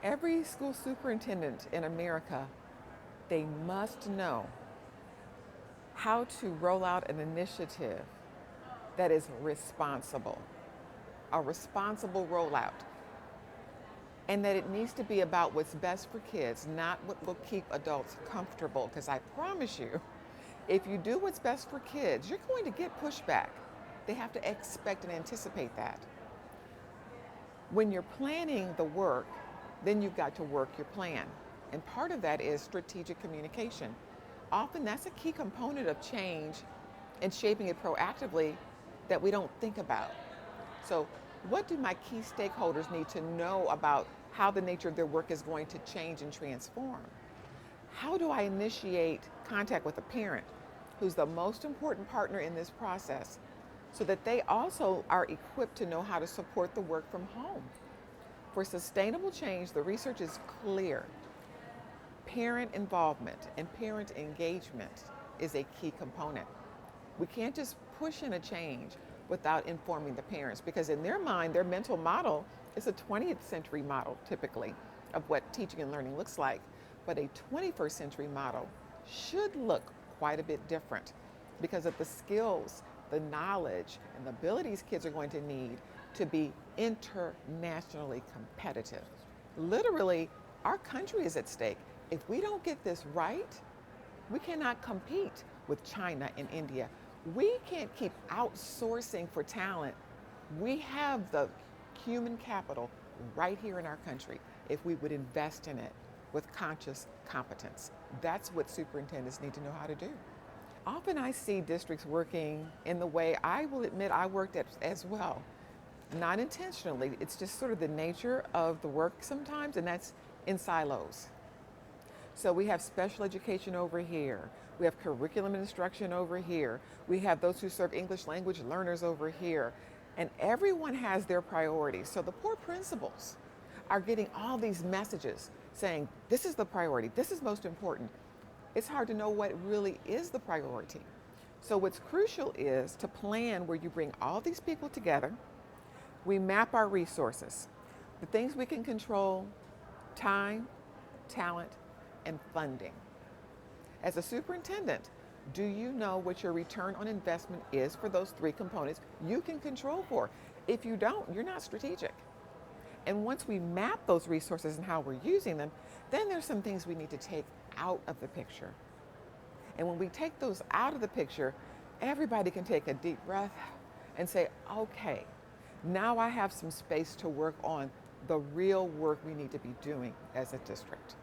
Every school superintendent in America, they must know how to roll out an initiative that is responsible, a responsible rollout, and that it needs to be about what's best for kids, not what will keep adults comfortable. Because I promise you, if you do what's best for kids, you're going to get pushback. They have to expect and anticipate that. When you're planning the work, then you've got to work your plan. And part of that is strategic communication. Often that's a key component of change and shaping it proactively that we don't think about. So, what do my key stakeholders need to know about how the nature of their work is going to change and transform? How do I initiate contact with a parent who's the most important partner in this process so that they also are equipped to know how to support the work from home? For sustainable change, the research is clear. Parent involvement and parent engagement is a key component. We can't just push in a change without informing the parents, because in their mind, their mental model is a 20th century model typically of what teaching and learning looks like. But a 21st century model should look quite a bit different because of the skills, the knowledge, and the abilities kids are going to need to be internationally competitive. Literally, our country is at stake. If we don't get this right, we cannot compete with China and India. We can't keep outsourcing for talent. We have the human capital right here in our country if we would invest in it with conscious competence. That's what superintendents need to know how to do. Often I see districts working in the way I will admit I worked at as well. Not intentionally, it's just sort of the nature of the work sometimes, and that's in silos. So we have special education over here. We have curriculum and instruction over here. We have those who serve English language learners over here. And everyone has their priorities. So the poor principals are getting all these messages saying, this is the priority, this is most important. It's hard to know what really is the priority. So what's crucial is to plan where you bring all these people together. We map our resources, the things we can control: time, talent, and funding. As a superintendent, do you know what your return on investment is for those three components you can control for? If you don't, you're not strategic. And once we map those resources and how we're using them, then there's some things we need to take out of the picture. And when we take those out of the picture, everybody can take a deep breath and say, okay, now I have some space to work on the real work we need to be doing as a district.